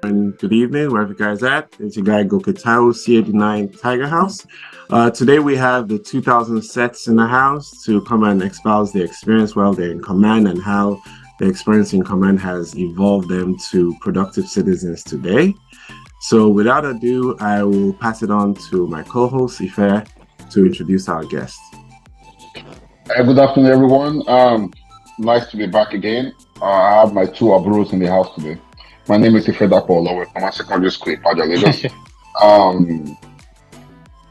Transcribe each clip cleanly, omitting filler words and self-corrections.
and good evening, wherever you guys at. It's your guy Goketao C09 Tiger House. Today we have the 2000 sets in the house to come and espouse their experience while they're in command and how the experience in command has evolved them to productive citizens today. So without ado, I will pass it on to my co-host Ife to introduce our guest. Good afternoon, everyone. Nice to be back again. I have my two Aburos in the house today. My name is Ife Dapo from my secondary school, Ipaja, Lagos.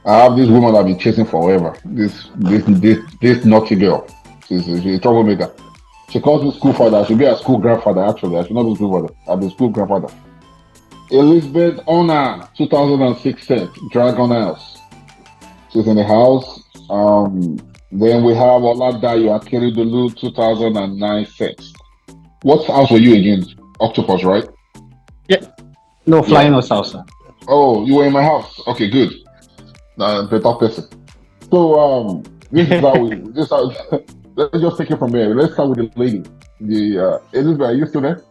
I have this woman I've been chasing forever. This naughty girl. She's a troublemaker. She calls me school father. I should be a school grandfather, actually. I should not be school father. I'll be school grandfather. Elizabeth Ona, 2006 set, Dragon House. She's in the house. Then we have Oladayo Akeredolu, 2009 set. What house were you again? Octopus, right? Yeah. No, flying or salsa. Oh, you were in my house. Okay, good. Better person. So this is how we. Let's just take it from there. Let's start with the lady. The Elizabeth, are you still there?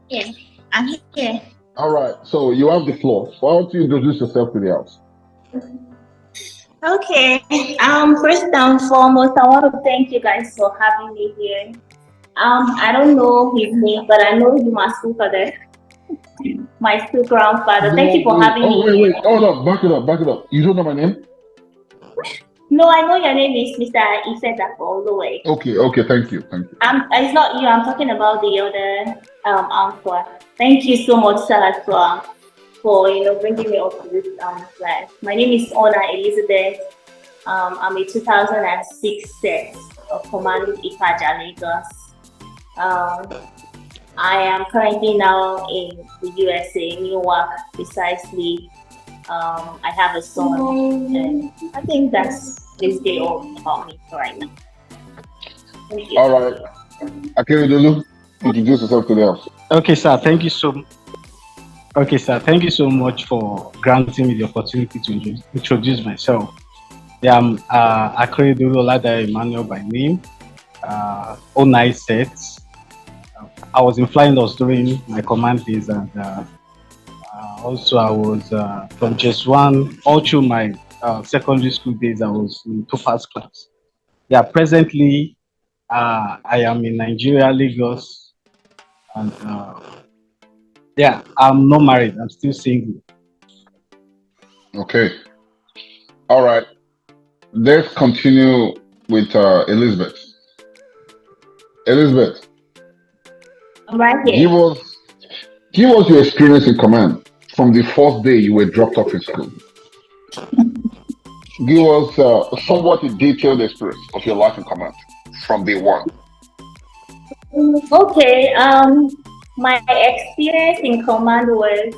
Yeah, I'm here. All right. So you have the floor. Why don't you introduce yourself to the house? Okay. First and foremost, I want to thank you guys for having me here. I don't know his name, but I know you, my school father, my school grandfather. Thank you for having me. Wait. Oh no, back it up. You don't know my name? No, I know your name is Mr. Ife Dapo all the way. Okay, thank you. It's not you. I'm talking about the other uncle. Thank you so much, sir, for bringing me up to this class. My name is Ona Elizabeth. I'm a 2006 set of commanding Ipaja, Lagos. I am currently now in the USA, Newark, precisely. I have a son, and I think that's basically all about me right now. Thank you. All right. Akeredolu, introduce yourself to the house. Okay, sir. Thank you so much for granting me the opportunity to introduce myself. Yeah, I'm Akeredolu Oladayo Emmanuel by name. 09 sets. I was in flying loss during my command days, and also I was from just one all through my secondary school days. I was in Topaz class. Yeah, presently I am in Nigeria, Lagos, and yeah, I'm not married. I'm still single. Okay. All right. Let's continue with Elizabeth. Elizabeth, Right here. give us your experience in command from the first day you were dropped off in school. Give us somewhat a detailed experience of your life in command from day one. Okay. My experience in command was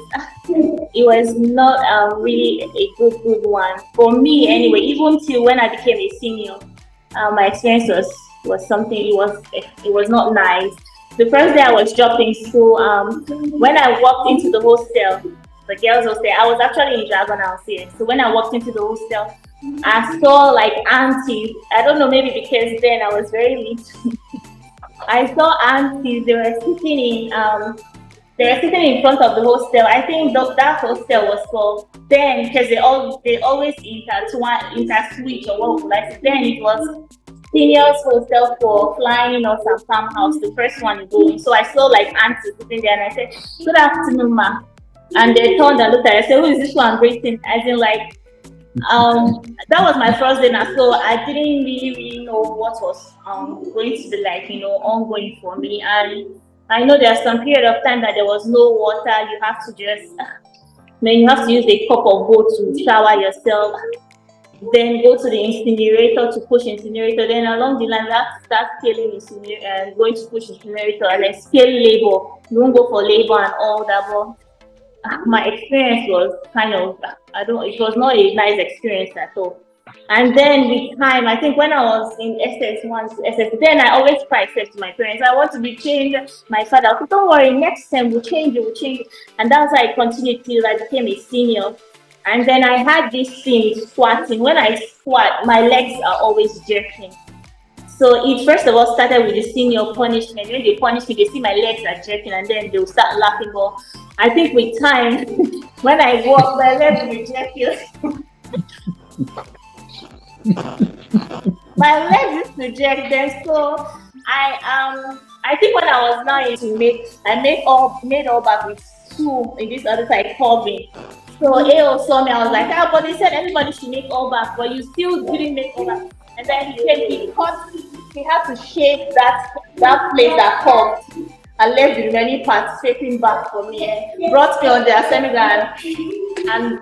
not really a good one for me anyway. Even till when I became a senior, my experience was something. It was not nice. The first day I was dropped in school, when I walked into the hostel, the girls' hostel, I was actually in Dragon House here. So when I walked into the hostel, I saw like aunties. I don't know, maybe because then I was very little. I saw aunties. They were sitting in front of the hostel. I think that hostel was for then because they always interswitch or what like then it was seniors hostel for flying or some farmhouse, the first one going. So I saw like aunties sitting there and I said, "Good afternoon, ma." And they turned and looked at me. I said, "Who is this one greeting?" As in like that was my first day now, so I didn't really know what was going to be like, ongoing for me. And I know there's some period of time that there was no water. You have to just you have to use a cup of water to shower yourself. Then go to the incinerator to push incinerator. Then along the line, we have to start scaling incinerator and going to push incinerator and then scale labor. You won't go for labor and all that. But my experience was kind of, it was not a nice experience at all. And then with time, I think when I was in SS1 to SS, then I always cried to my parents, I want to be changed. My father said, "Don't worry, next time we'll change it. And that's how I continued till I became a senior. And then I had this thing squatting. When I squat, my legs are always jerking. So it first of all started with the senior punishment. When they punish me, they see my legs are jerking, and then they'll start laughing. But I think with time, when I walk, my legs will jerk. My legs used to jerk them. So I think when I was now into I made all back with two in this other side curving. So AO saw me, I was like, but they said everybody should make all back, but you still didn't make all back. And then he had to shave that place that curved and left the remaining part facing back for me. Brought me on the assembly and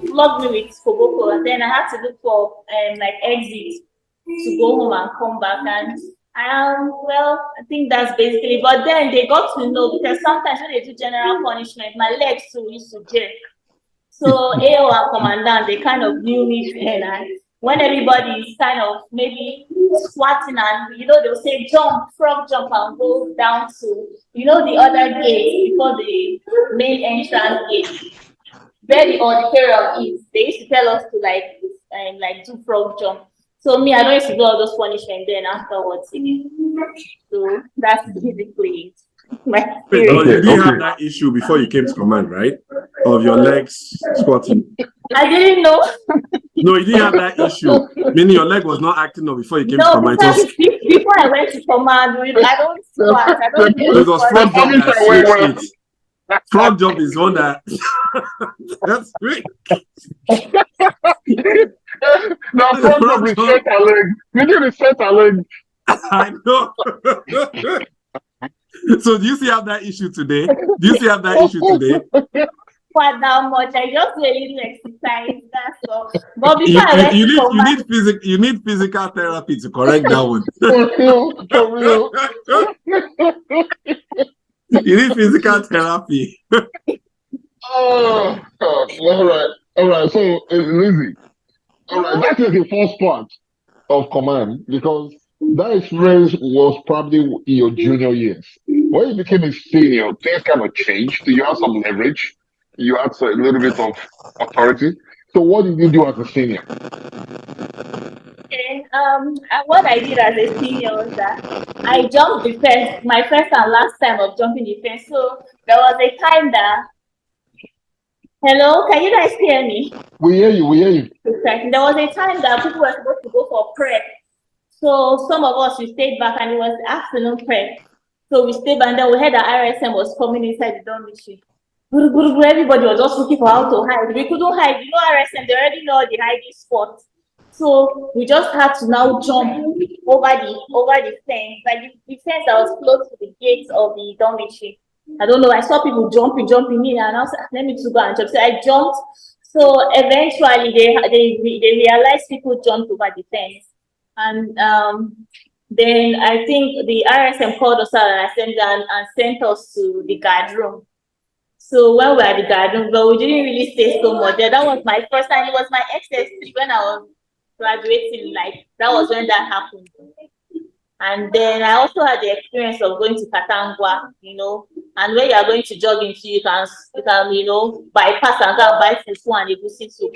flogged me with koboko. And then I had to look for like exit to go home and come back. And well, I think that's basically. But then they got to know, because sometimes when they do general punishment, my legs too used to jerk. So AO and commandant, they kind of knew me then. And when everybody is kind of maybe squatting and they'll say jump, frog jump, and go down to the other gate before the main entrance gate. Where the auditorium is, they used to tell us to like do frog jump. So me, I don't used to do all those punishment then afterwards. So that's basically it. Wait, you didn't have that issue before you came to command, right? Of your legs squatting. I didn't know. No, you didn't have that issue. Meaning your leg was not acting up before you came to command. Before I went to command, I don't squat. I don't do it was front jump that switched it. Front jump is one that that's great. Now front jump is set a leg. You need to set a leg. I know. So do you still have that issue today? Quite that much. I just do a little exercise. That's all. But before you need physical therapy to correct that one. For real. You need physical therapy. Oh, all right. So, Lizzie, all right, that is the first part of command, because that experience was probably in your junior years. When you became a senior, things kind of changed. You had some leverage. You had a little bit of authority. So, what did you do as a senior? Okay, what I did as a senior was that I jumped the fence, my first and last time of jumping the fence. So there was a time that, hello, can you guys hear me? We hear you. There was a time that people were supposed to go for prep. So some of us, we stayed back, and it was afternoon prep. So we stayed back, and then we heard that RSM was coming inside the dormitory. Everybody was just looking for how to hide. We couldn't hide. RSM, they already know the hiding spots. So we just had to now jump over the fence, like the fence that was close to the gates of the dormitory. I don't know. I saw people jumping in, and I was like, let me to go and jump. So I jumped. So eventually they realized people jumped over the fence, and then I think the RSM called us out and sent us to the guard room. So when we were at the guard room, but we didn't really stay so much there. That was my first time. It was my XS3 when I was graduating. Like that was when that happened. And then I also had the experience of going to Katangwa, and when you are going to jog into, you can bypass and go and buy fufu and egusi soup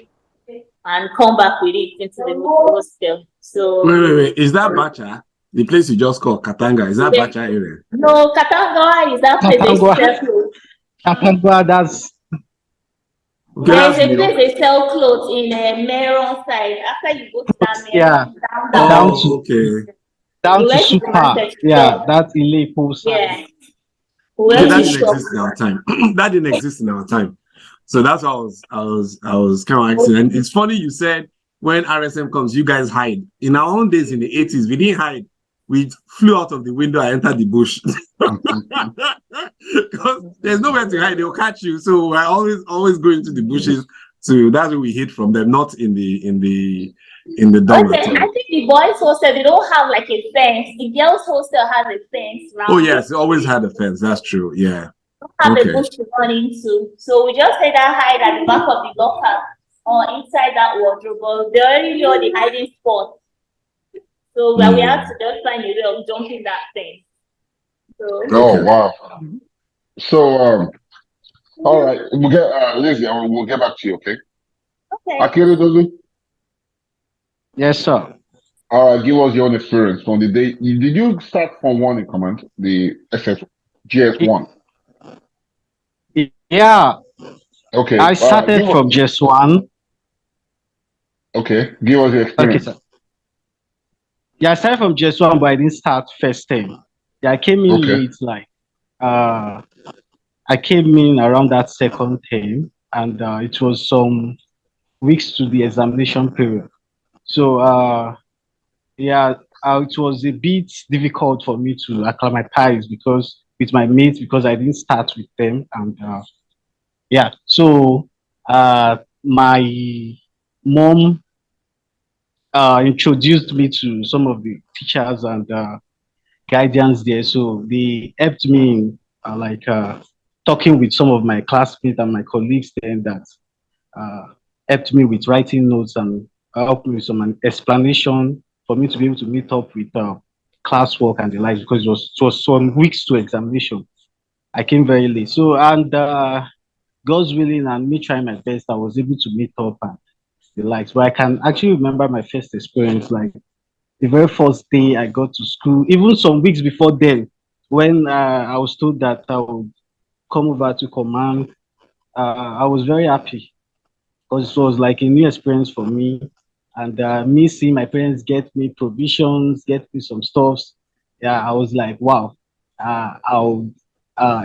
and come back with it into the hostel. So wait, is that Bacha? The place you just called Katanga, is that Bacha area? No, Katangwa is that place they sell clothes. Katangwa, that's there's a place they sell clothes in Meron side. After you go to that Meron, down to Super. Yeah, that's Ile Post. Yeah. That didn't exist in our time. That didn't exist in our time. So that's why I was kind of asking. And it's funny you said when RSM comes, you guys hide. In our own days in the 80s, we didn't hide. We flew out of the window and entered the bush. Because there's nowhere to hide, they'll catch you. So we're always going to the bushes. So that's where we hid from them, not in the dorm. Okay, I think the boys' hostel, they don't have like a fence. The girls' hostel has a fence. Oh yes, they always had a fence. That's true. Yeah. Have a bush to run into. So we just said that hide at the back of the locker or inside that wardrobe. But they already know the hiding spot. So we have to just find a way of jumping that thing. So, oh wow. So all right, we'll get Lizzie, we'll get back to you, okay? Okay. Akiri Dozu? Yes, sir. All right, give us your own experience from the day. Did you start from one in command, the GS1? Yeah, Okay, I started give us, from just one. okay, give us your Okay, experience. sir. Yeah, I started from just one, but I didn't start first term. Yeah, I came in Okay, late, like uh I came in around that second term, and it was some weeks to the examination period. So yeah, it was a bit difficult for me to acclimatize because with my mates because I didn't start with them, and yeah, so my mom introduced me to some of the teachers and guidance there. So they helped me in talking with some of my classmates and my colleagues then that uh, helped me with writing notes and helped me with some explanation for me to be able to meet up with classwork and the like because it was some weeks to examination. I came very late. So and God's willing and me trying my best, I was able to meet up and the likes. But I can actually remember my first experience, like the very first day I got to school, even some weeks before then, when I was told that I would come over to command, I was very happy because it was like a new experience for me. And me seeing my parents get me provisions, get me some stuffs, yeah, I was like, wow, I'll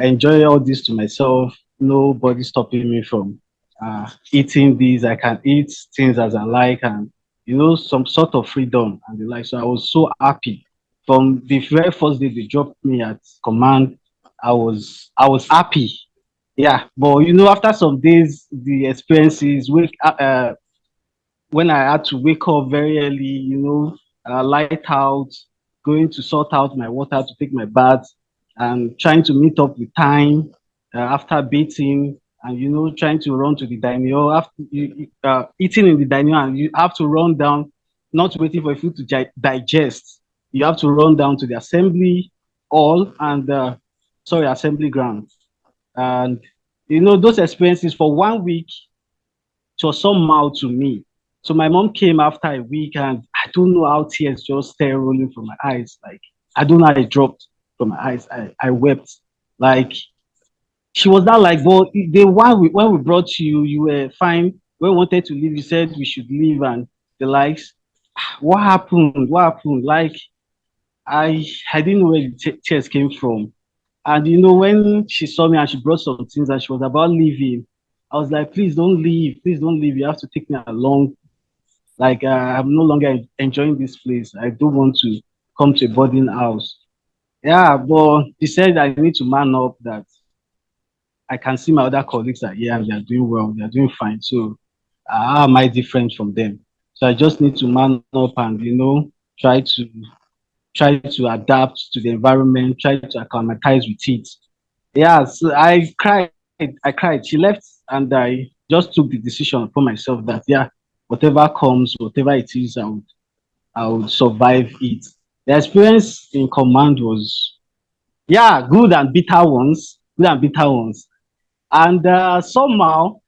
enjoy all this to myself. Nobody stopping me from eating these. I can eat things as I like, and some sort of freedom and the like. So I was so happy. From the very first day they dropped me at command, I was happy, yeah, but after some days, the experiences when I had to wake up very early, light out, going to sort out my water to take my bath, and trying to meet up with time after bathing, and trying to run to the dining hall after eating in the dining hall, and you have to run down, not waiting for food to digest. You have to run down to the assembly hall and assembly ground, and those experiences for 1 week, it was somehow to me. So my mom came after a week, and I don't know how tears just started rolling from my eyes. Like, I don't know how it dropped from my eyes. I wept. Like, she was not like, well, the one when we brought you, you were fine. When we wanted to leave, you said we should leave, and the likes. What happened? What happened? Like, I didn't know where the tears came from. And when she saw me and she brought some things and she was about leaving, I was like, please don't leave. Please don't leave. You have to take me along. Like, I'm no longer enjoying this place. I don't want to come to a boarding house. Yeah, but she said I need to man up, that I can see my other colleagues are here and they're doing well. They're doing fine. So how am I different from them? So I just need to man up and, try to adapt to the environment, try to acclimatize with it. Yeah, so I cried. I cried. She left, and I just took the decision for myself that yeah, whatever comes, whatever it is, I would survive it. The experience in command was yeah, good and bitter ones, and somehow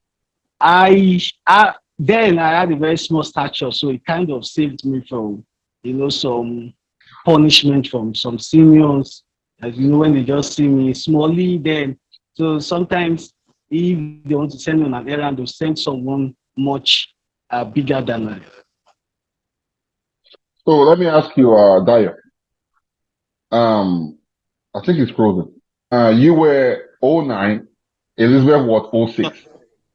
then I had a very small stature, so it kind of saved me from some punishment from some seniors. As when they just see me smallly, then so sometimes if they want to send me on an errand, they'll send someone much bigger than I. So let me ask you, Dio. I think it's frozen. You were '09, Elizabeth was '06.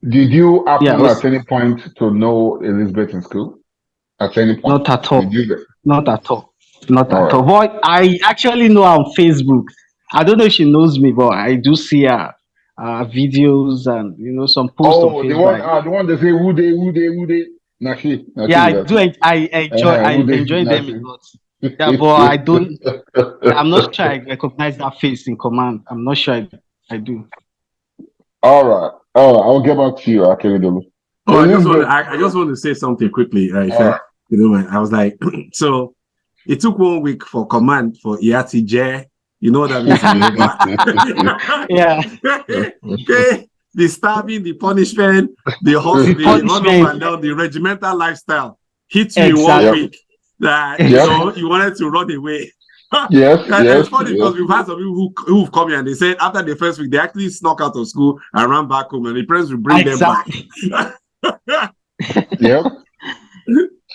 Did you Yeah, happen at any point to know Elizabeth in school? At any point? not at Did all. you? Not at all. Not All at right. all. But I actually know her on Facebook. I don't know if she knows me, but I do see her videos and some posts on Oh, Facebook. the one they say who they Nashi, Yeah, Nashi, I do. Nashi. I Who they enjoy them a Nashi. lot. Yeah, but I don't. I'm not sure I recognize that face in command. I'm not sure I do. All right. All right. I'll get back to you, Akeredolu. Oh, Elizabeth. I just want to say something quickly, All right. man. I was like, so it took 1 week for command for Iati J. You know what that means in Yoruba. Yeah, Okay, the stabbing, the punishment, the the hustle, the run up punishment. and down, the regimental lifestyle hits you in one Yep. Exactly. week. that Yep. you wanted to run away. Yes, And yes, it's funny yes. because we've had some people who've come here and they said after the first week they actually snuck out of school and ran back home, and the parents will bring them back. Yep,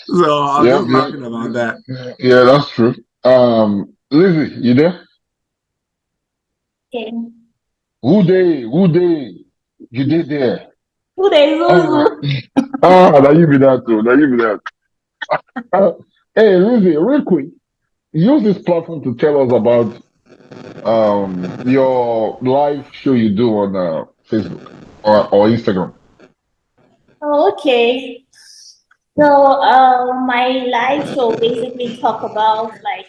So I was yep, just yep. laughing about that. Yeah, that's true. Lizzie, you there? Okay. Who they? You did there? Who they Ah, Zuzu? now you be that too. Now you be that. Uh, hey, Lizzie, real quick, use this platform to tell us about your live show you do on Facebook or Instagram. Oh, okay. So my live show basically talk about like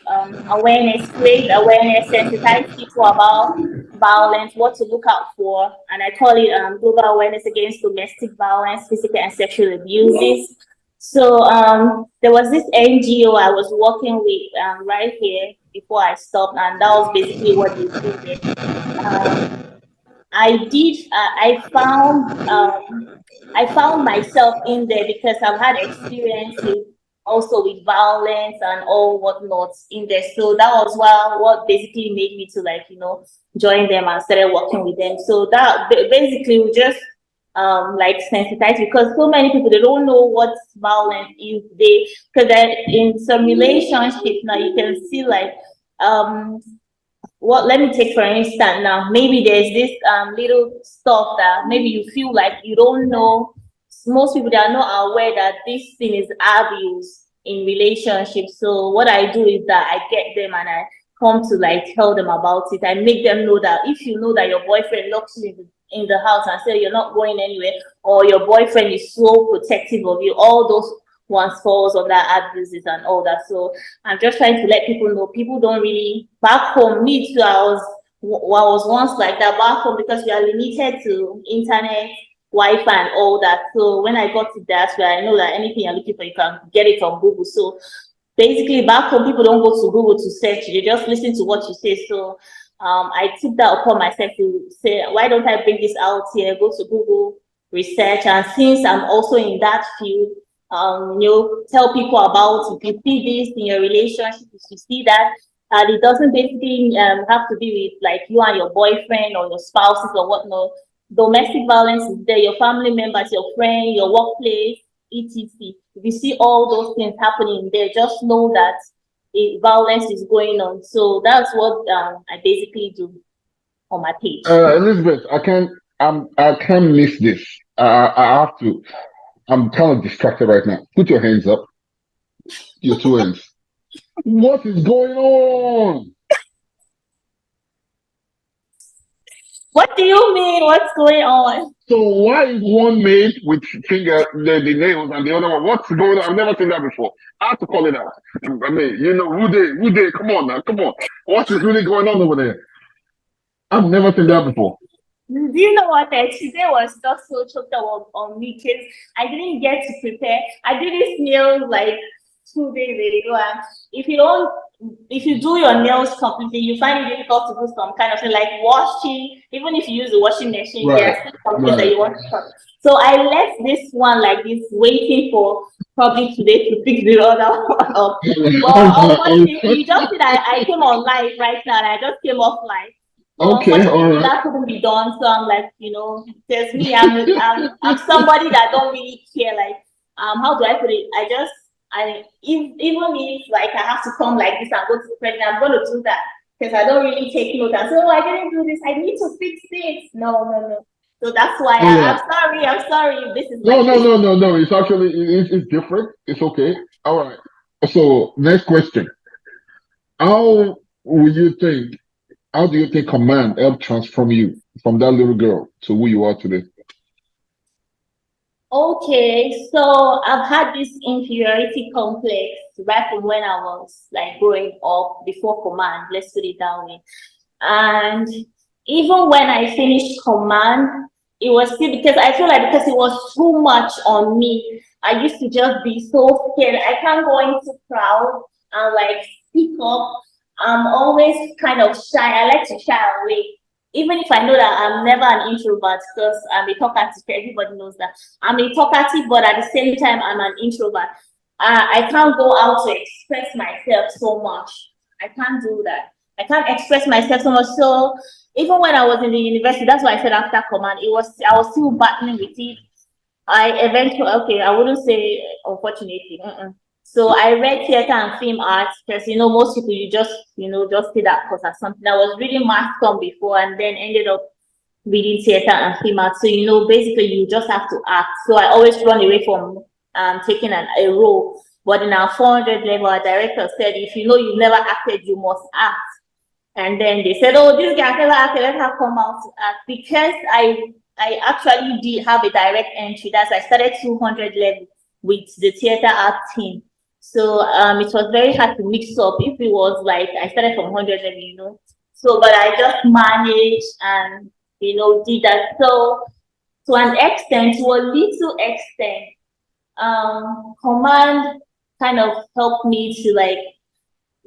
awareness, create awareness, sensitize people about violence, what to look out for, and I call it global awareness against domestic violence, physical and sexual abuses. So there was this NGO I was working with right here before I stopped, and that was basically what they do there. Um, I found myself in there because I've had experiences also with violence and all whatnot in there. So that was what basically made me to like, join them and started working with them. So that basically we just like sensitize because so many people they don't know what violence is. Because in some relationships now you can see like let me take for instance now, maybe there's this little stuff that maybe you feel like you don't know. Most people they are not aware that this thing is abuse in relationships. So what I do is that I get them and I come to like tell them about it. I make them know that if you know that your boyfriend locks you in the house and say you're not going anywhere, or your boyfriend is so protective of you, all those ones falls under abuses and all that. So I'm just trying to let people know. People don't really back home. Me too. I was once like that back home because we are limited to internet, Wi-Fi, and all that. So when I got to that, where I know that anything you're looking for, you can get it from Google. So basically, back home, people don't go to Google to search. They just listen to what you say. So I took that upon myself to say, why don't I bring this out here? Go to Google, research, and since I'm also in that field, tell people about if you see this in your relationship, if you see that, it doesn't basically have to be with like you and your boyfriend or your spouses or whatnot. Domestic violence is there, your family members, your friend, your workplace, etc. If you see all those things happening there, just know that violence is going on. So that's what I basically do on my page. Elizabeth, I can't miss this. I have to. I'm kind of distracted right now. Put your hands up. Your two hands. What is going on? What do you mean? What's going on? So why is one made with the nails and the other one? What's going on? I've never seen that before. I have to call it out. I mean, who they? Come on now, come on. What is really going on over there? I've never seen that before. Do you know what? Today was just so choked up on me because I didn't get to prepare. I did this nails like 2 days ago, and if you do your nails completely, you find it difficult to do some kind of thing like washing. Even if you use the washing machine, there Right, are still some things that right. you want to cut. So I left this one like this, waiting for probably today to pick the other one up. But unfortunately, you just see that I came on live right now, and I just came off live. So Okay, all unfortunately, right. that couldn't be done. So I'm like, there's me. I'm somebody that don't really care. Like, how do I put it? Even if like I have to come like this and go to the president, I'm going to do that because I don't really take note. And so I didn't do this. I need to fix this. No, no, no. So that's why All I'm right. sorry. I'm sorry. This is No, my no, case. no, no, no. It's actually it's different. It's okay. All right. So next question. How will you think? How do you think command helped transform you from that little girl to who you are today? Okay, so I've had this inferiority complex right from when I was like growing up before command, let's put it that way. And even when I finished command, it was still because I feel like because it was too much on me, I used to just be so scared. I can't go into crowd and like speak up. I'm always kind of shy. I like to shy away. Even if I know that I'm never an introvert because I'm a talkative, everybody knows that. I'm a talkative, but at the same time, I'm an introvert. I can't go out to express myself so much. I can't do that. I can't express myself so much. So even when I was in the university, that's why I said after command, I was still battling with it. I eventually, okay, I wouldn't say unfortunately. So I read theater and film arts because most people just see that course as something. I was reading mass comm before and then ended up reading theater and film arts. So basically you just have to act. So I always run away from taking a role. But in our 400 level, our director said, if you've never acted, you must act. And then they said, oh, this guy never acted, let her come out to act. Because I actually did have a direct entry. That's I started 200 level with the theater art team. So it was very hard to mix up. If it was like I started from 100 level, So, but I just managed and did that. So to an extent, to a little extent, command kind of helped me to like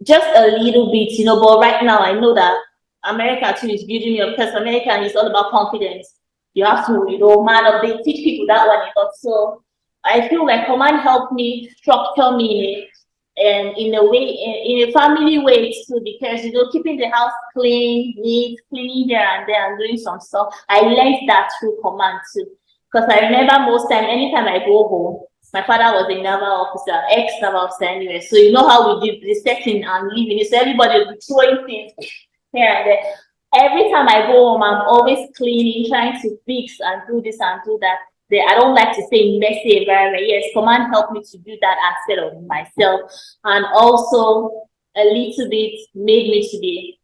just a little bit, but right now I know that America too is building me up because America is all about confidence. You have to, man up. They teach people that one a lot. So I feel like command helped me structure me in a way, in a family way too, because keeping the house clean, neat, cleaning here and there, and doing some stuff. I learned that through command too, because I remember most time, anytime I go home, my father was a naval officer, ex-naval officer anyway. So you know how we did the setting and living. So everybody will be throwing things here and there. Every time I go home, I'm always cleaning, trying to fix and do this and do that. I don't like to say messy environment. Yes, command helped me to do that aspect of myself, and also a little bit made me to be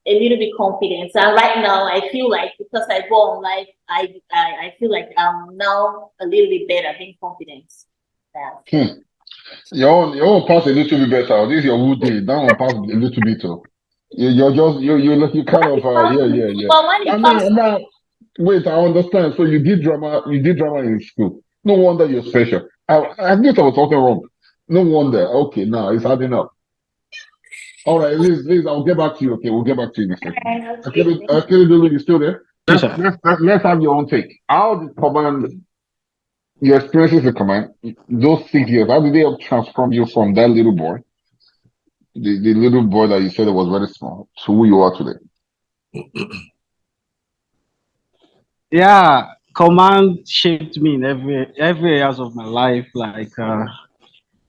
a little bit confident. And right now, I feel like because I go on life, I feel like I'm now a little bit better, being confident. Yeah. Your own pass a little bit better. This is your wood day. That one pass a little bit too. You're just you kind of yeah. But when it comes Wait, I understand. So you did drama in school. No wonder you're special. I knew there was something wrong. No wonder. Okay, now it's adding up. All right, Liz, I'll get back to you. Okay, we'll get back to you in a second. Okay, Lulu, you still there? Yes, Let's have your own take. How did command your experiences with command those 6 years? How did they help transform you from that little boy, the little boy that you said was very small, to who you are today? Yeah, command shaped me in every areas of my life. Like,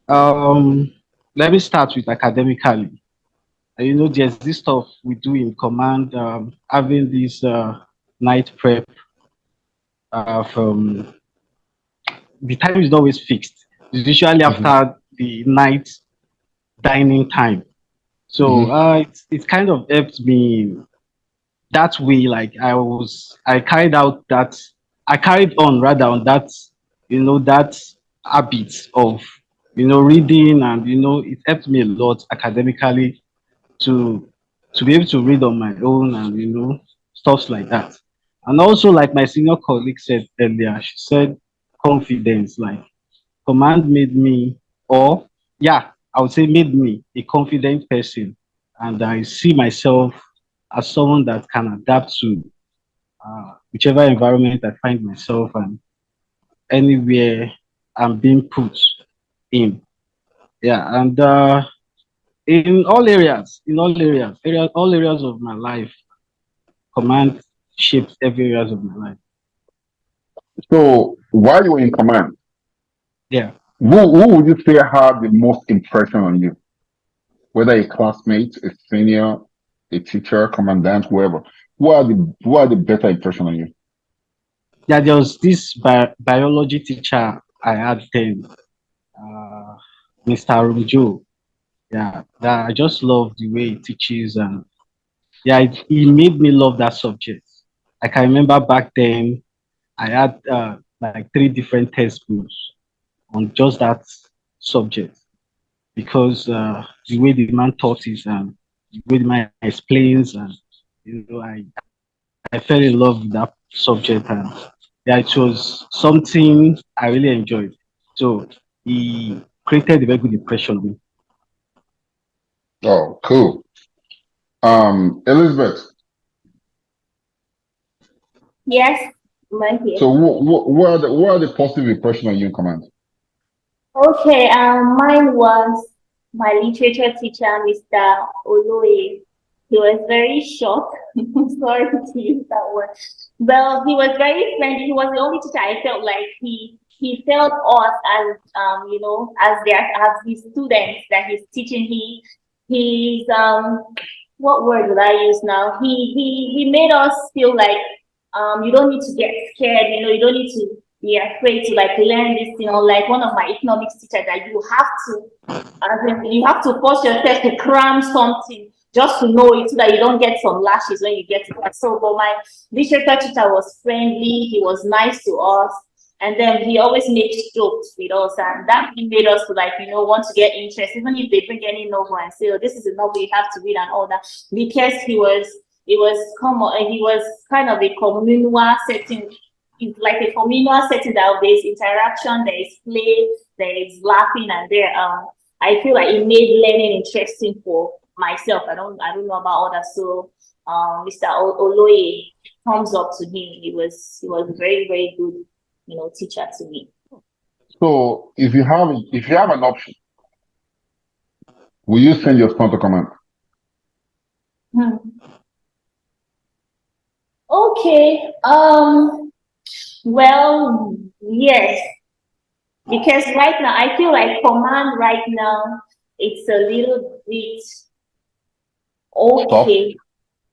let me start with academically. There's this stuff we do in command, having this night prep. From the time is not always fixed. It's usually after the night dining time. So it's kind of helped me that way. Like I carried on rather on that, that habit of, reading, and, it helped me a lot academically to be able to read on my own, and, stuff like that. And also, like my senior colleague said earlier, she said confidence, like command made me, or yeah, I would say made me a confident person. And I see myself as someone that can adapt to whichever environment I find myself, and anywhere I'm being put in. Yeah, and in all areas of my life, command shapes every areas of my life. So while you were in command, Yeah. who would you say had the most impression on you? Whether a classmate, a senior, a teacher, commandant, whoever. Who are the better impression on you? Yeah, there was this biology teacher I had then, Mr. Rumjo. Yeah, that I just love the way he teaches, and yeah, he made me love that subject. I can remember back then I had like 3 different textbooks on just that subject, because the way the man taught it, and the way the man explains, and I fell in love with that subject, and yeah, it was something I really enjoyed. So he created a very good impression on me. Oh, cool. Elizabeth. Yes, my here. So what are the positive impression on you in command? Okay, mine was my literature teacher, Mr. Oloye. He was very short. Sorry to use that word. Well, he was very friendly. He was the only teacher I felt like he felt us as as their as his students that he's teaching. He's what word would I use now? He made us feel like you don't need to get scared, you don't need to be afraid to like learn this, like one of my economics teachers that you have to you have to force yourself to cram something just to know it so that you don't get some lashes when you get to that. So but my literature teacher was friendly, he was nice to us, and then he always makes jokes with us, and that made us to like want to get interest, even if they bring any novel and say, oh, this is a novel you have to read and all that, because he was kind of a communal setting. It's like a communal setting that there's interaction, there is play, there is laughing, and there I feel like it made learning interesting for myself. I don't know about others. So Mr. Oloye, thumbs up to him. He was a very, very good, teacher to me. So if you have an option, will you send your son to command? Okay. Well, yes, because right now I feel like command right now it's a little bit okay.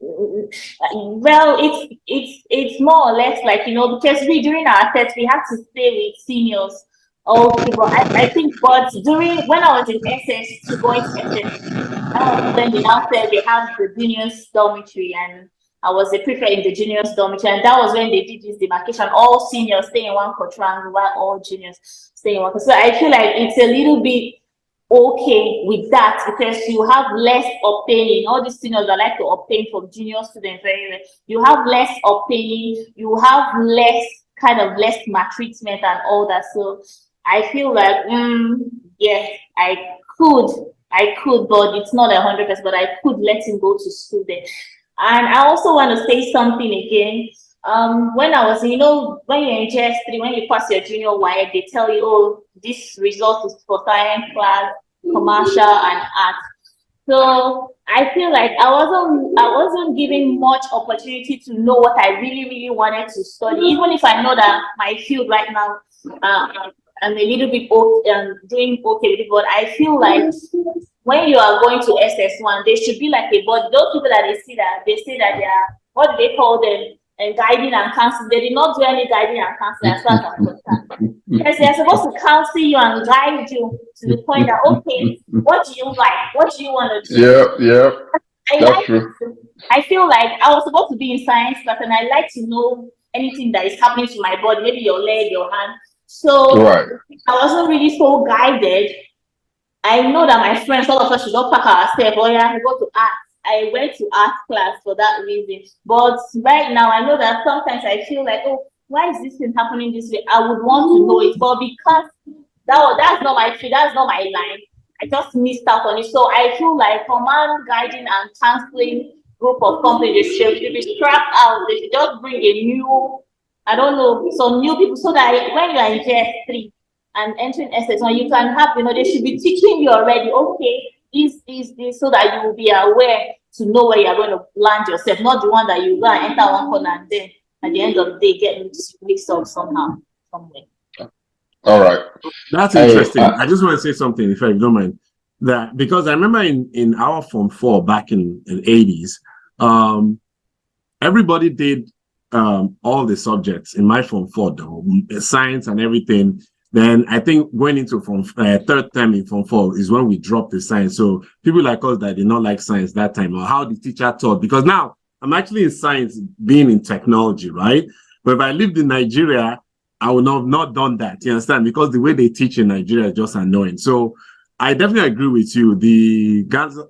Well, it's more or less like because we during our test we had to stay with seniors. Okay, but I think but during when I was in SS2 going to SS3, that was when they now said they have the juniors dormitory, and I was a prefect in the juniors dormitory, and that was when they did this demarcation. All seniors stay in one quadrangle while all juniors stay in one. So I feel like it's a little bit okay with that because you have less obtaining. All these seniors that like to obtain from junior students very well. You have less obtaining, you have less maltreatment and all that. So I feel like yes, I could, but it's not 100%, but I could let him go to school there. And I also want to say something again. When I was, when you're in JS3, when you pass your junior YF, they tell you, oh, this result is for science class, commercial, and art. So I feel like I wasn't given much opportunity to know what I really, really wanted to study, even if I know that my field right now, I'm a little bit doing okay with it, but I feel like when you are going to SS1, there should be like a body. Those people that they say that they are, what do they call them? And guiding and counseling. They did not do any guiding and counseling as far as I'm concerned. Because they're supposed to counsel you and guide you to the point that, okay, what do you like? What do you want to do? Yeah, that's true. I feel like I was supposed to be in science class and I like to know anything that is happening to my body, maybe your leg, your hand. So right. I wasn't really so guided. I know that my friends, all of us should not pack ourselves. Oh yeah, go to art. I went to art class for that reason. But right now, I know that sometimes I feel like, oh, why is this thing happening this way? I would want to know it, but because that's not my field, that's not my line. I just missed out on it. So I feel like command guiding and counseling group of companies should be scrapped out. They should just bring a new, I don't know, some new people so that when you are in JS3 and entering SS1, you can have, they should be teaching you already, okay, this, so that you will be aware to know where you're going to land yourself, not the one that you go and enter one corner and then at the end of the day get mixed up somehow, somewhere. All right. That's interesting. I just want to say something, if I don't mind. That because I remember in our Form 4 back in the 80s, everybody did all the subjects in my Form 4, though, science and everything. Then I think going into from third term in Form 4 is when we dropped the science. So people like us that did not like science that time, or how the teacher taught, because now I'm actually in science, being in technology, right? But if I lived in Nigeria, I would have not done that. You understand? Because the way they teach in Nigeria is just annoying. So I definitely agree with you. The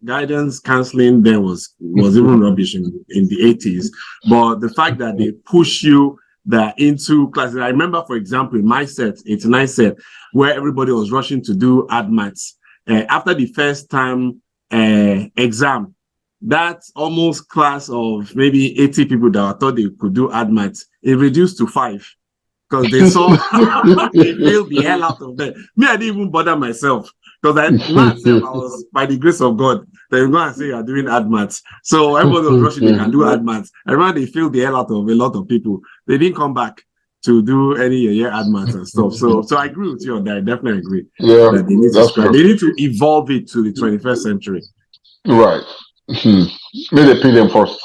guidance counseling then was even rubbish in the 80s. But the fact that they push you that into classes. I remember, for example, in my set, 89 set, where everybody was rushing to do ADMATs. After the first time exam, that almost class of maybe 80 people that thought they could do ADMATs, it reduced to 5. because they saw they failed the hell out of them. Me, I didn't even bother myself because I was, by the grace of God, they were going to say you're doing admats. So everybody was rushing, they can do admats. I remember they failed the hell out of a lot of people. They didn't come back to do any admats and stuff. So I agree with you on that. I definitely agree. Yeah, that they need to evolve it to the 21st century. Right. Maybe pay them first.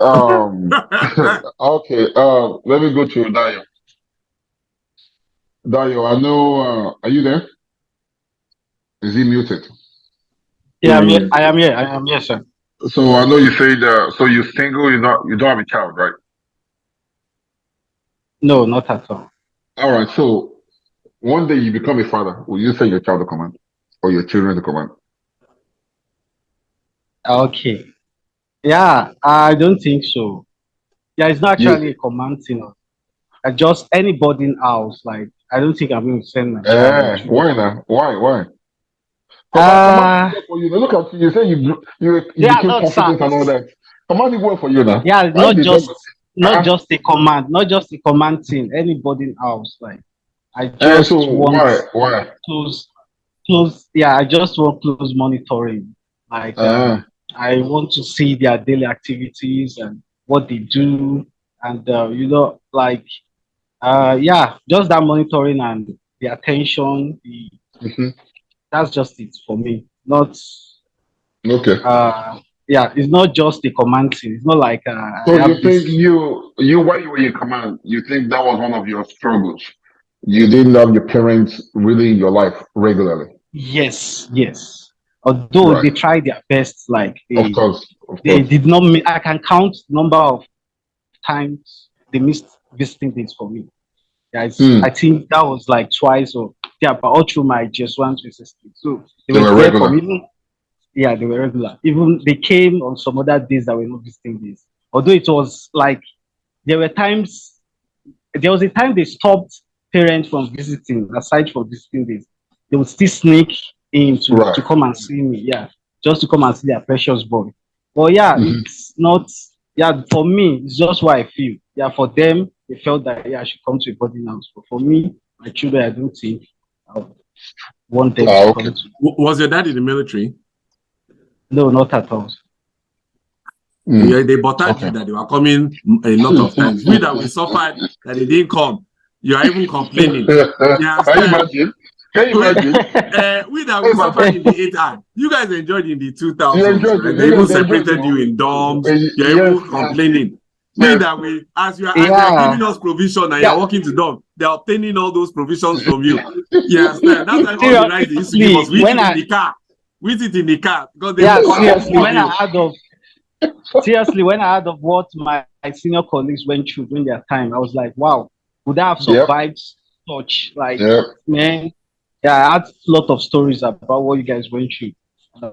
Okay. Let me go to Dayo. Dayo, I know. Are you there? Is he muted? Yeah, I am here. I am here, sir. So I know you said. So you're single. You don't have a child, right? No, not at all. All right. So one day you become a father. Will you send your child to command or your children to command? Okay. Yeah, I don't think so. Yeah, it's not Yeah. actually a command thing. Just any boarding house. Like, I don't think I'm going to send my child. Why now? Why? Command for you. Look at you. Say you became confident and all that. Command it work for you now. Yeah, not just a command, not just a command thing. Any boarding house. Like, I just want why? Close. Yeah, I just want close monitoring. Like, I want to see their daily activities and what they do, and like, yeah, just that monitoring and the attention. That's just it for me. Not okay. Yeah, it's not just a command thing. It's not like so you think you while you were in command, you think that was one of your struggles? You didn't have your parents really in your life regularly. Yes. Although they tried their best, like of course. They did not. I can count number of times they missed visiting dates for me. Yeah, I think that was like twice or but all through my GS1 360. So they were there for me. Yeah, they were regular. Even they came on some other days that were not visiting days. Although it was like there was a time they stopped parents from visiting, aside from visiting days. They would still sneak in to come and see me. Yeah, just to come and see their precious boy. But yeah, it's not. Yeah, for me, it's just what I feel. Yeah, for them, they felt that I should come to a boarding house. But for me, my children, I don't think I want them to come to. Was your dad in the military? No, not at all. Yeah, they buttered you that they were coming a lot of times. We that we suffered that they didn't come. You are even complaining. Can you imagine? We that we suffered in the 8R. You guys enjoyed in the 2000s. Right? They even separated you in dorms. You're even complaining. We that we, as you are giving us provision and you're walking to dorm, they're obtaining all those provisions from you. You understand? That's why all the rights they used to give us. We sit in the car. We sit in the car. Because they seriously, when I heard of what my senior colleagues went through during their time, I was like, wow, would I have survived such? Like, man, I had a lot of stories about what you guys went through.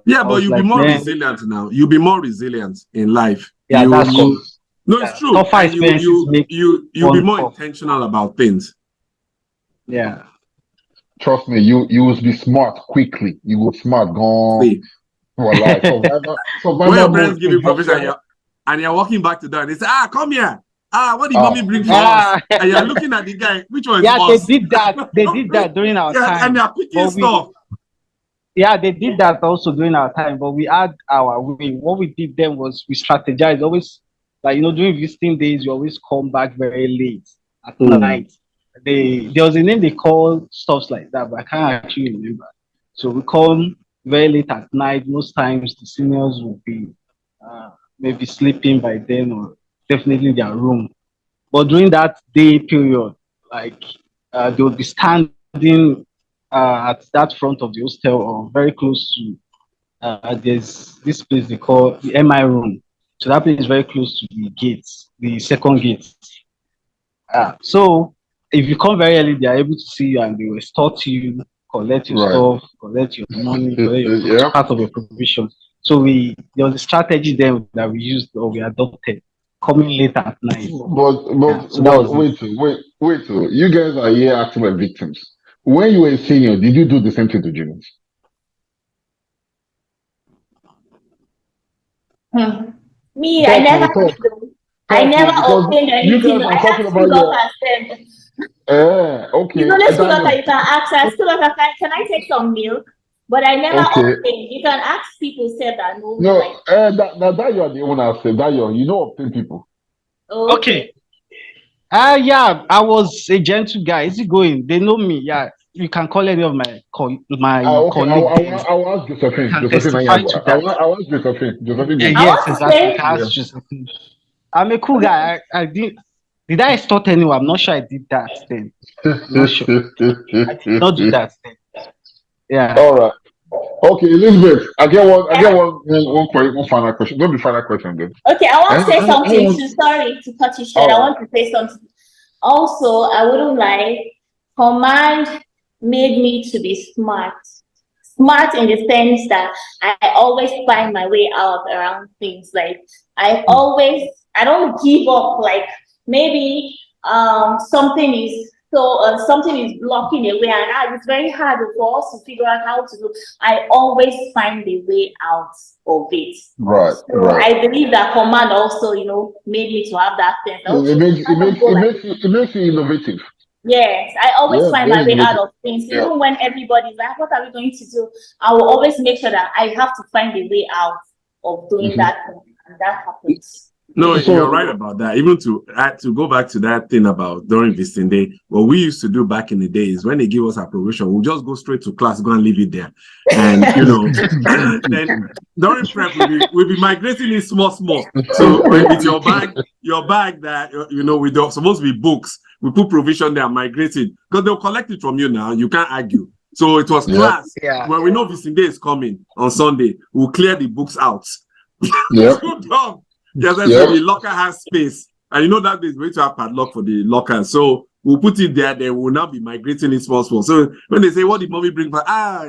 Yeah, but you'll be more resilient now. You'll be more resilient in life. Yeah, that's true. No, it's true. You'll be more intentional about things. Yeah. Trust me, you will be smart quickly. You will smart gone. Survivor when your parents give you provision and you're walking back to them, they say, come here. What did mommy bring for us? And you're looking at the guy, which one is us? They did that during our time. And they're picking stuff. Yeah, they did that also during our time, but we had our way. What we did then was we strategized. Always, like, during visiting days, you always come back very late at night. There was a name they called stuff like that, but I can't actually remember. So we come very late at night. Most times the seniors will be maybe sleeping by then or definitely in their room. But during that day period, like they would be standing at that front of the hostel or very close to there's this place they call the MI room. So that place is very close to the gates, the second gate. So if you come very early, they are able to see you and they will escort you, collect your stuff, collect your money, collect part of your provision. So there was a strategy then that we used or we adopted, coming late at night. But wait. You guys are here acting like victims. When you were a senior, did you do the same thing to juniors? Me, I never obtained anything. I just pick up and send. Okay. You know, the school doctor, you can ask her, school doctor, can I take some milk? But I never obtain. You can ask people, say that no. No, that you're the owner, say that you know obtain people. Okay. Yeah, I was a gentle guy. Is it going? They know me. Yeah, you can call any of my colleagues. I'll ask Josephine. Can Josephine, testify to that. I'll ask Josephine. Josephine, go. Yes, exactly. Ask Josephine. I'm a cool guy. I did I extort anyone? I'm not sure I did that then. Not sure. I did not do that then. Yeah. All right. Okay, Elizabeth. I get one final question. Don't be final question then. Okay, I want to say something too. Sorry to cut you short. I want to say something. Also, I wouldn't lie. Command made me to be smart. Smart in the sense that I always find my way out around things. Like I don't give up. Like maybe something is blocking a way, and it's very hard for us to figure out how to do. I always find a way out of it. Right. So right. I believe that command also, made me to have that sense. It makes you innovative. Yes, I always find my way out of things. Even when everybody's like, what are we going to do? I will always make sure that I have to find a way out of doing that thing. And that happens. No, you're right about that. Even to go back to that thing about during visiting day, what we used to do back in the days, when they give us our provision, we'll just go straight to class, go and leave it there. And, then during prep, we'll be migrating in small. So with your bag that, we're supposed to be books, we put provision there, migrating, because they'll collect it from you now. You can't argue. So it was class. Yeah. When we know visiting day is coming on Sunday, we'll clear the books out. Yeah. Yes, the locker has space, and that is going to have padlock for the locker. So we'll put it there. They will now be migrating in small. So when they say, "What did mommy bring back?"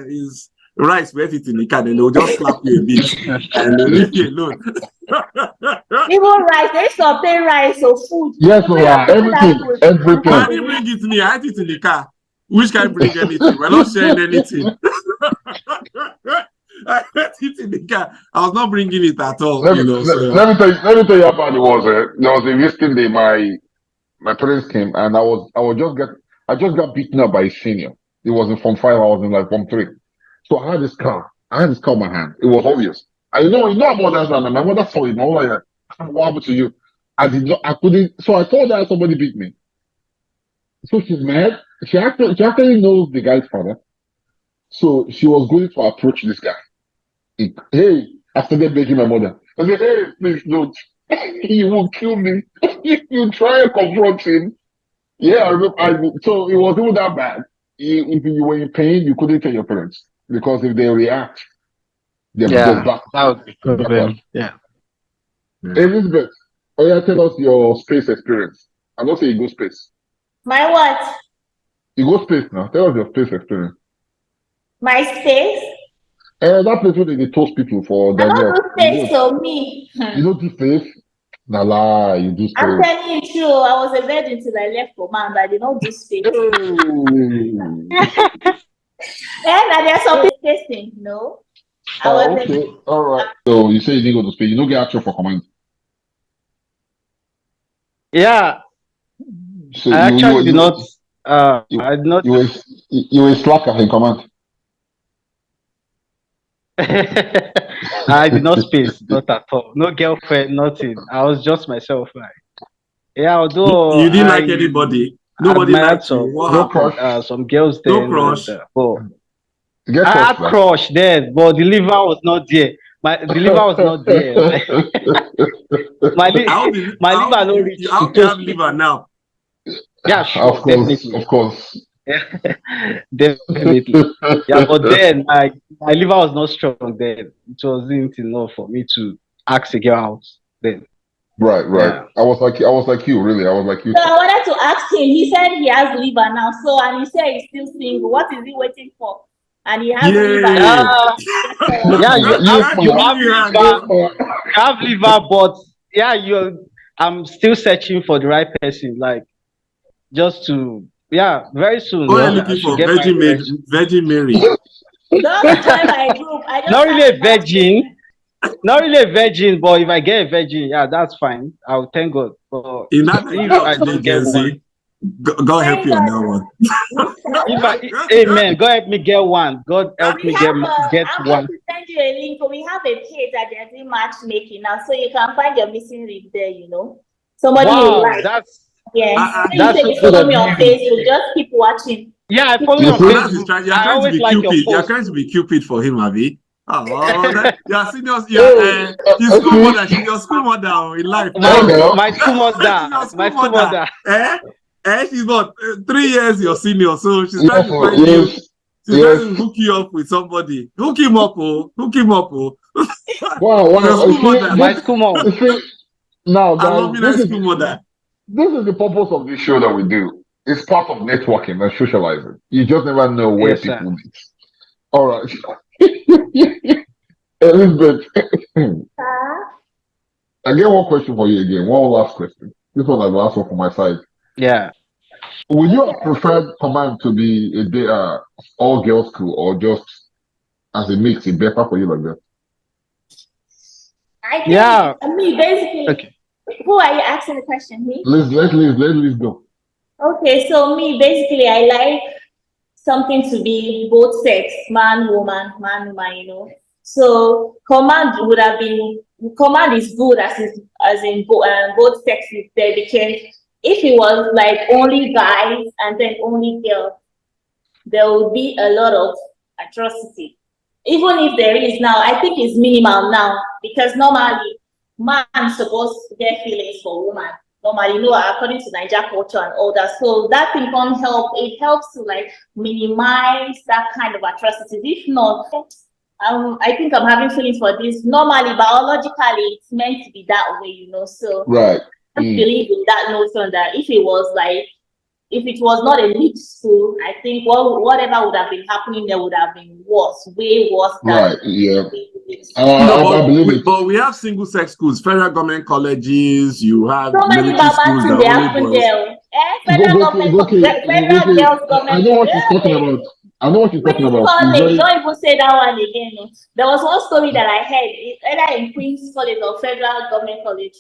Is rice. We have it in the car, and they'll just slap you a bit and they'll leave you alone. Even rice, there's something rice or food. Yes, everything. I didn't bring it to me. I had it in the car. Which can't bring anything. We're not sharing anything. I had it in the car. I was not bringing it at all. Let me tell you how bad it was. There was a visiting day. My parents came, and I just got beaten up by a senior. It wasn't Form 5. I was in like Form 3. So I had this car. in my hand. It was obvious. I know about that. And my mother saw it. My mother like, what happened to you? I couldn't. So I told her somebody beat me. So she's mad. She actually knows the guy's father. So she was going to approach this guy. Hey, I started begging my mother. I said, hey, please don't. He will kill me. If you try and confront him. Yeah, so it wasn't that bad. If you were in pain, you couldn't tell your parents. Because if they react, they're back. That would be problem. Yeah. Elizabeth, tell us your space experience. I'm not saying you go space. My what? You go space now. Tell us your space experience. My space? That place where they toast people for I don't do space, so me. You don't do space? Nah, lie, you do space. I'm telling you true. I was a virgin till I left command, but I did not do space. And there's some testing, no? Okay, all right. So you say you didn't go to space. You don't get action for command. Yeah. So I actually did not. I did not. You were slacker in command. I did not space, not at all. No girlfriend, nothing. I was just myself. Although you didn't like anybody. Nobody liked you. No crush. Some girls there. No crush. I had crush then, but the liver was not there. The liver was not there. my liver no reach. How do you have liver now? Yeah, sure, of course. Definitely. Yeah, but then my liver was not strong then. It wasn't enough for me to ask a girl out then. Right. Yeah. I was like you, really. I was like you. So I wanted to ask him. He said he has liver now. So and he said he's still single. What is he waiting for? And he has liver now. You have liver, but I'm still searching for the right person. Like just to very soon. Oh, I'm looking for Virgin Mary. Don't join my group. Not really a virgin. Not really a virgin, but if I get a virgin, that's fine. I'll thank God. But in that if I don't get one, God help you on that one. Amen. God help me get one. God help me get I'm one. going to send you a link. We have a page that they're doing matchmaking now, so you can find your missing rib there. Somebody you like. That's Yeah. that's so You good follow of me on you. Facebook. Just keep watching. Yeah, I follow You you on see? That's his Facebook. strategy. You're I trying to always be like your Cupid. You're post. trying to be Cupid for him, Abby. Oh, you're senior. Hey, She's school mother. She's your school mother in life My now. my school mother. She's your My school school mother. mother. She's not 3 years your senior, so she's trying yes, to find you. yes, She's trying yes. to hook you up with somebody. Hook him up, oh. Hook him up, oh. Wow, She's your wow. school mother. My school mom. You see, now, I love guys, you, that school mother. this is the purpose of this show that we do. It's part of networking and socializing. You just never know where Yes, sir. people meet. All right. Elizabeth, I get one question for you again. One last question. This one is the last one from my side. Yeah. Would you have preferred command to be a day, all girls school or just as a mix? It better for you like that? I think, Yeah. basically, Okay. who are you asking the question? Me? Let's go. Okay, so me, basically, I like something to be both sex, man, woman, So command is good as in both sexes there, because if it was like only guys and then only girls, there would be a lot of atrocity. Even if there is now, I think it's minimal now, because normally man supposed to get feelings for woman. Normally, according to Naija culture and all that. So that thing can help. It helps to like minimize that kind of atrocities. If not, I think I'm having feelings for this. Normally, biologically, it's meant to be that way, So Right. I believe in that notion that if it was not a mixed school, I think whatever would have been happening there would have been worse, way worse than Right. Yeah. No, I believe it. but we have single sex schools, federal government colleges. You have so many military schools that they only happen boys. there. Federal government, federal girls I government. know what she's talking about. I know what she's talking Queen's about. College, don't even say that one again. No. There was one story that I heard, either in Queen's College or Federal Government College.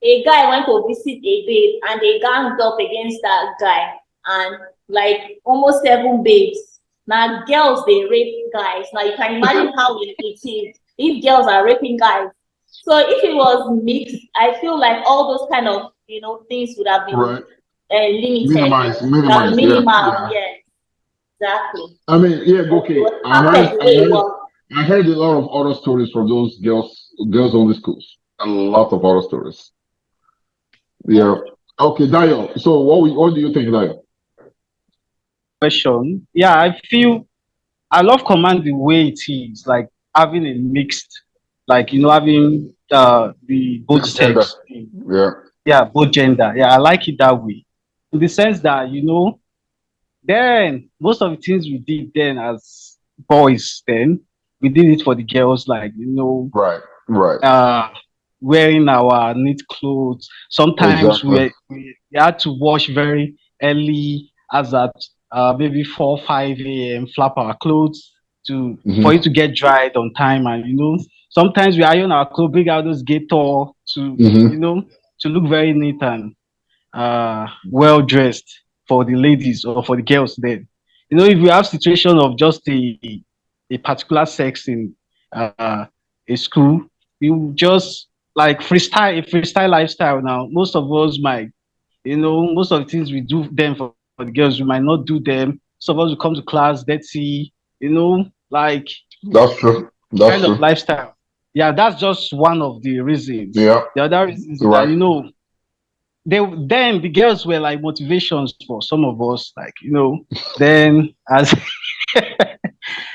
A guy went to visit a babe and they ganged up against that guy, and like almost 7 babes. Now girls, they rape guys. Now you can imagine how it is if girls are raping guys. So if it was mixed, I feel like all those kind of things would have been limited, minimize, minimal. Yeah, exactly. I mean, yeah, okay. I heard a lot of other stories from those girls only schools. A lot of other stories. Yeah. Okay, Dayo. So what do you think, Dayo? Question. Yeah, I love command the way it is, like having a mixed, like having the both sex. Yeah, both gender. Yeah, I like it that way. In the sense that, then most of the things we did then as boys, then we did it for the girls, like Right. wearing our neat clothes. Sometimes Exactly. we had to wash very early, as at maybe 4 5 a.m. flap our clothes for it to get dried on time. And sometimes we iron our clothes, bring out those gator to to look very neat and well dressed for the ladies or for the girls. Then if we have situation of just a particular sex in a school, we just like a freestyle lifestyle. Now most of us might most of the things we do them for the girls, we might not do them. Some of us will come to class dirty, like that's true. Kind of lifestyle. Yeah, that's just one of the reasons. Yeah. The other reasons that then the girls were like motivations for some of us, like then as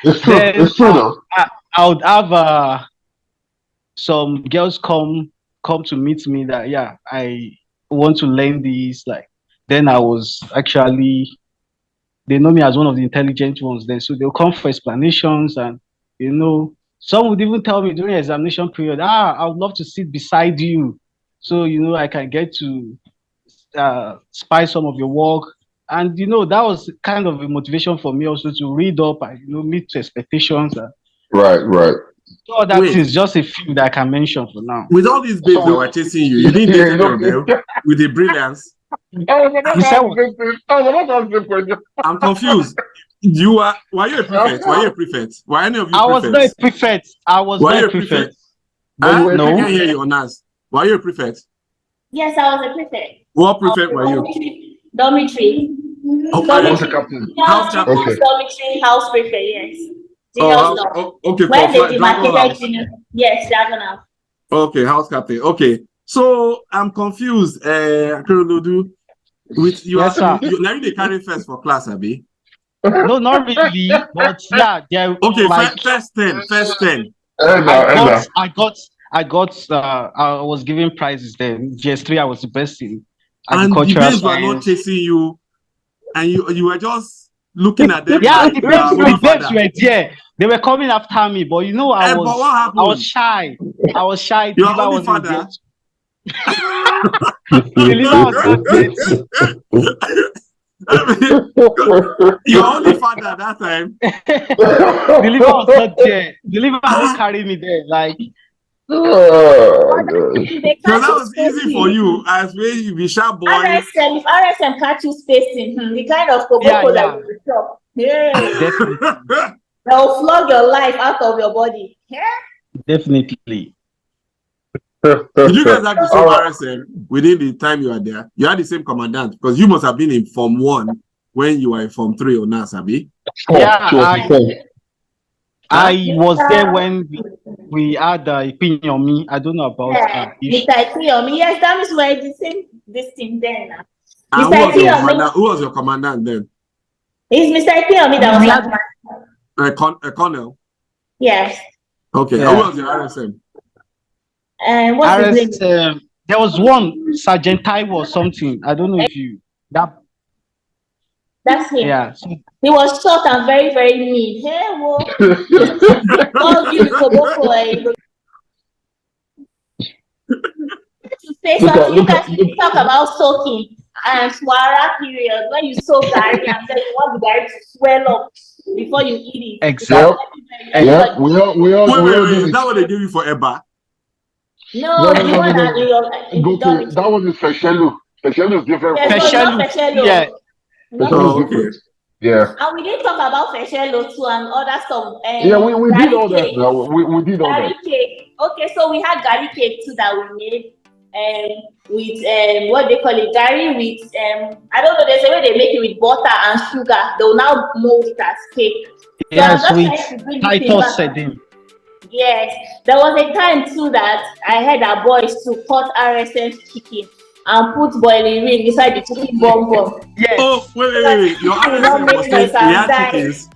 it's true. It's true though. I would have some girls come to meet me that I want to learn this, like then I was actually, they know me as one of the intelligent ones then, so they'll come for explanations. And some would even tell me during examination period, I would love to sit beside you, so I can get to spy some of your work. And that was kind of a motivation for me also to read up and meet expectations. Right. So that is just a few that I can mention for now. With all these babes that were chasing you, you didn't get any of them with the brilliance. I was about You to said ask what? the same thing. I was about to ask the question. I'm confused. Were you a prefect? Were you a prefect? Were any of you I was not a prefects? prefect. I was Were not you a a prefect? prefect. But you were a No. I can't prefect. hear you on us. Were you a prefect? Yes, I was a prefect. What prefect were you? Dormitory. Oh, What's the captain? house captain. Okay. Dormitory house prefect, yes. Oh, Junior house. block. Oh, okay, for When they Dragon demarcated House. junior. Yes, Dragon House. Okay, house captain. Okay, so I'm confused. Akeredolu, with you, Yes, sir. now they carry first for class, Abi. No, not really. But yeah, they're Okay, like first 10. I was given prizes then. GS3, I was the best in And the agricultural babes were not science. chasing you, and you were just looking at them Yeah, like the you are babes our father. were there. They were coming after me, but you know, But what I happened? was shy. I was shy. You are Deliver only was in father. Deliver was not yet. Your only father at that time. Deliver was not there. Deliver not carry me there. Like, Oh, gosh. So that was easy for you as when you be sharp boy. RSM, if RSM catch you spacing, the kind of koboko Yeah. that you chop. Yeah. definitely, They'll flog your life out of your body. Yeah. definitely. Did you guys have the same All right. RSM within the time you were there? You had the same commandant because you must have been in Form 1 when you were in Form 3 or Nasabi. Yeah, She was the I was there when we had opinion on me. I don't know about Yeah. ish. Mr. Itiyomi, yes, that is why the same this thing then. And Mr. Itiyomi, who was your commandant then? it's Mr. Itiyomi that was We my had- A colonel. Yes. Okay. Yeah. Who was your RSM? And what's his name? There was one Sergeant Taiwo or something. I don't know if you that. That's him. Yeah. So, He was short and very, very mean. Hey, whoa. All you koboko, you guys talk about soaking and swara period when you soak Gary and then you want the Gary to swell up before you eat it. exactly. Yeah, we all Wait. did Is it. that what they give you for Eba? No, the one that in the Go to, dormitory. that was in Feshelu. Feshelu is different Yes, from no, Feshelu, not Feshelu. yeah. Not Feshelu Oh, is okay. different. Yeah. And we didn't talk about Feshelu too and other stuff. Yeah, we did all that cake. now. We did all Gari that. cake. Okay, so we had Gari cake too that we made with what they call it, Gari with I don't know, there's a way they make it with butter and sugar. They'll now mold it as cake. So I'm Yes, just with trying to bring this thing Titus back. said him. Yes, there was a time too that I had our boys to cut RSM chicken and put boiling ring inside the chicken bomb. Yes. Oh, wait. Your Chicken will not RSM make was noise saying we and had die. chickens.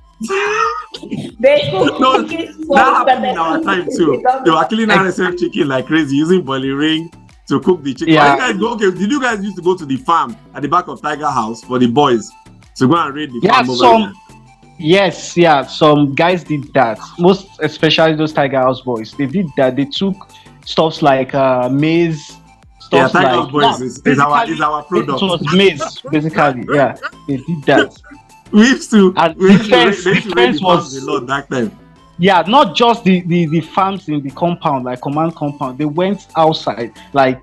They cook No, chicken that happened in our time too. They were killing RSM chicken like crazy using boiling ring to cook the chicken. Yeah. Did you guys used to go to the farm at the back of Tiger House for the boys to go and raid the Yeah, farm over there? Yes, yeah, some guys did that. Most especially those Tiger House boys. They did that. They took stuffs like maize, Yeah, stuff Tiger like House boys is our It product. was maize, basically. Yeah, they did that. We used to And raid defense the farms was a lot that time. yeah, not just the farms in the compound, like command compound. They went outside, like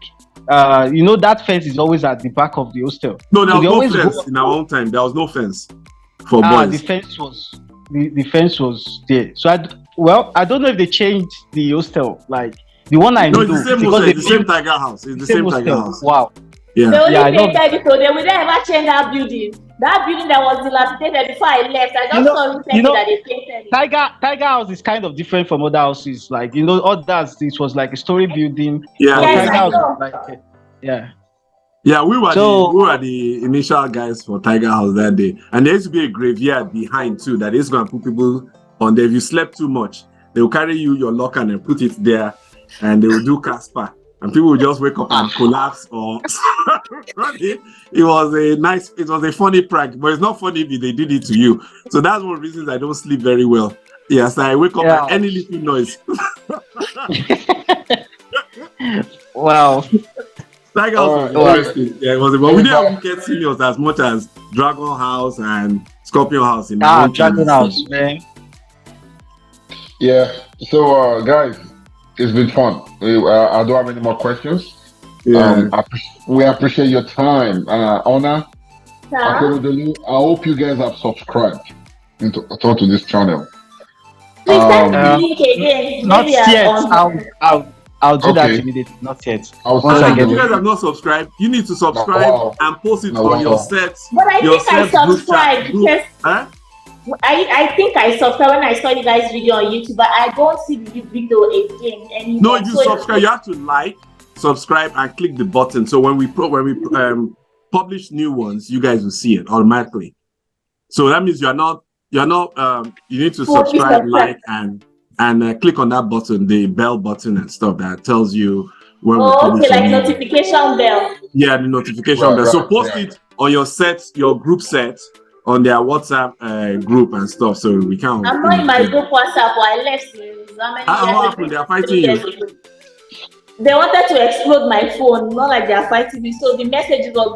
you know that fence is always at the back of the hostel. No, there So was they no always fence go- in our own time. There was no fence for the boys. fence was the fence was there. So I don't know if they changed the hostel, like the one I No, know it's the same because hostel. they It's the same Tiger House. It's the same Tiger hostel. House. Wow. Yeah. They only Yeah, I know. painted it, so they will never change that building. That building that was dilapidated before I left, I just saw recently that they painted it. Tiger House is kind of different from other houses. Like others, this was like a story building. Yeah. Yes, Tiger I House know. was like yeah. Yeah, we were So- the initial guys for Tiger House that day, and there used to be a graveyard behind too that is going to put people on there. If you slept too much, they will carry your locker and put it there, and they will do Casper, and people will just wake up and collapse. Or it was a funny prank, but it's not funny if they did it to you. So that's one of the reasons I don't sleep very well. Yes, I wake up at any little noise. Wow. Tiger House was interesting. Yeah, it was. But we didn't get seniors as much as Dragon House and Scorpion House in my own Dragon time. House, man. Yeah. So, guys, it's been fun. I don't have any more questions. Yeah. We appreciate your time. Honor, Sir? I hope you guys have subscribed to this channel. Please send me the link again. Not Maybe I'm yet. on. I'll do that Okay. immediately. Not yet. I'll Once send I you get If you the guys it. have not subscribed, you need to subscribe wow. and post it No, on your wow. sets. But I Your think I sets group chat subscribed group. because Huh? I think I subscribed when I saw you guys' video on YouTube, but I don't see the video again anymore. No, if you So subscribe, you have to like, subscribe, and click the button. So when we publish new ones, you guys will see it automatically. So that means you need to subscribe, like, and click on that button, the bell button and stuff that tells you when we publish. okay, like notification bell. Yeah, the notification bell. So post it on your sets, your group sets, on their WhatsApp group and stuff, so we can. I'm not in my group WhatsApp, or I left how many years what happened? They are fighting you. They wanted to explode my phone, not like they are fighting me. So the messages were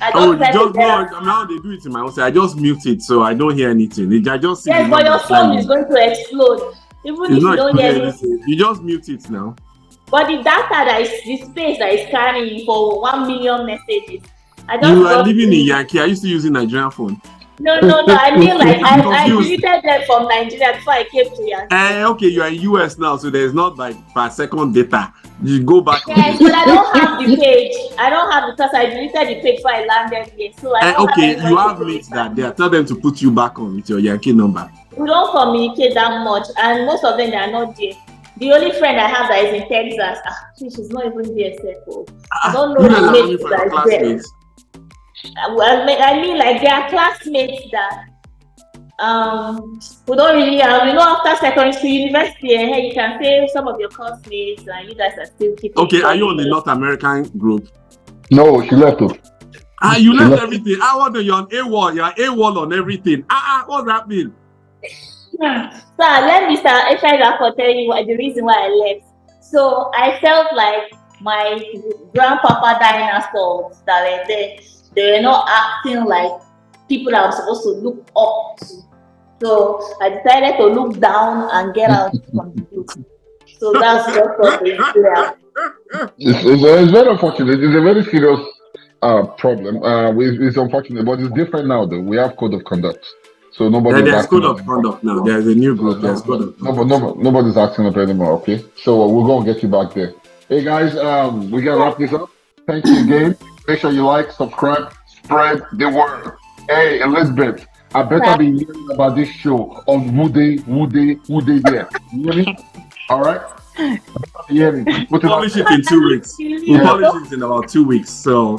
I Oh, just just go. I mean, how they do it in my own side. I just mute it, so I don't hear anything. I just see. Yes, but your phone is going to explode, even if you don't hear anything. You just mute it now. But the data the space that is carrying for 1 million messages. You are living in Yankee. I used to use a Nigerian phone. No. I mean, like I deleted them from Nigeria before I came to Yankee. Okay, you are in US now, so there's not like per second data. You go back. Yes, but I don't have the page. I don't have because I deleted the page before I landed here. So I don't okay, have you have mates that there. Tell them to put you back on with your Yankee number. We don't communicate that much, and most of them they are not there. The only friend I have that is in Texas, she's not even there. I don't know the mates that is there. Well, I mean, like they are classmates that we don't really have. You know, after secondary school, university, hey, you can say some of your classmates and you guys are still keeping. Okay, are you on the North American group? No, she left it. You left everything. You're on AWOL. You're AWOL on everything. What's that mean? So let me start. If I for tell you the reason why I left. So I felt like my grandpapa dinosaurs that were there, they were not acting like people that I'm supposed to look up to. So I decided to look down and get out from the group. So that's just what they do. It's very unfortunate. It's a very serious problem. It's unfortunate, but it's different now. Though we have code of conduct, so there's code of conduct now. There's a new group. There's code of conduct. Nobody's acting up anymore. Okay, so we're gonna get you back there. Hey guys, we gotta wrap this up. Thank you again. Make sure you like, subscribe, spread the word. Hey Elizabeth, I better be hearing about this show on Woody there. You hear me? All right. Publish it in 2 weeks. We publish it in about 2 weeks. So,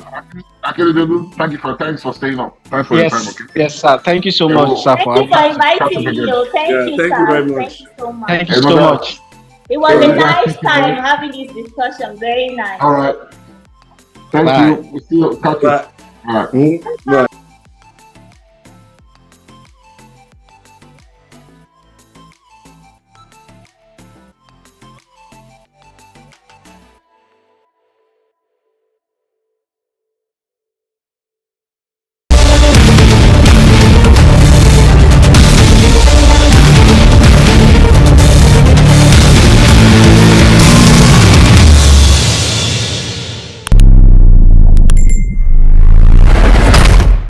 thanks for staying up. Thanks for your time. Okay? Yes, sir. Thank you so much, sir. Thank you for inviting me. Thank you very much. Thank you so much. Thank you so much. It was a nice time having this discussion. Very nice. All right. Thank you. We'll see you. All right. Bye.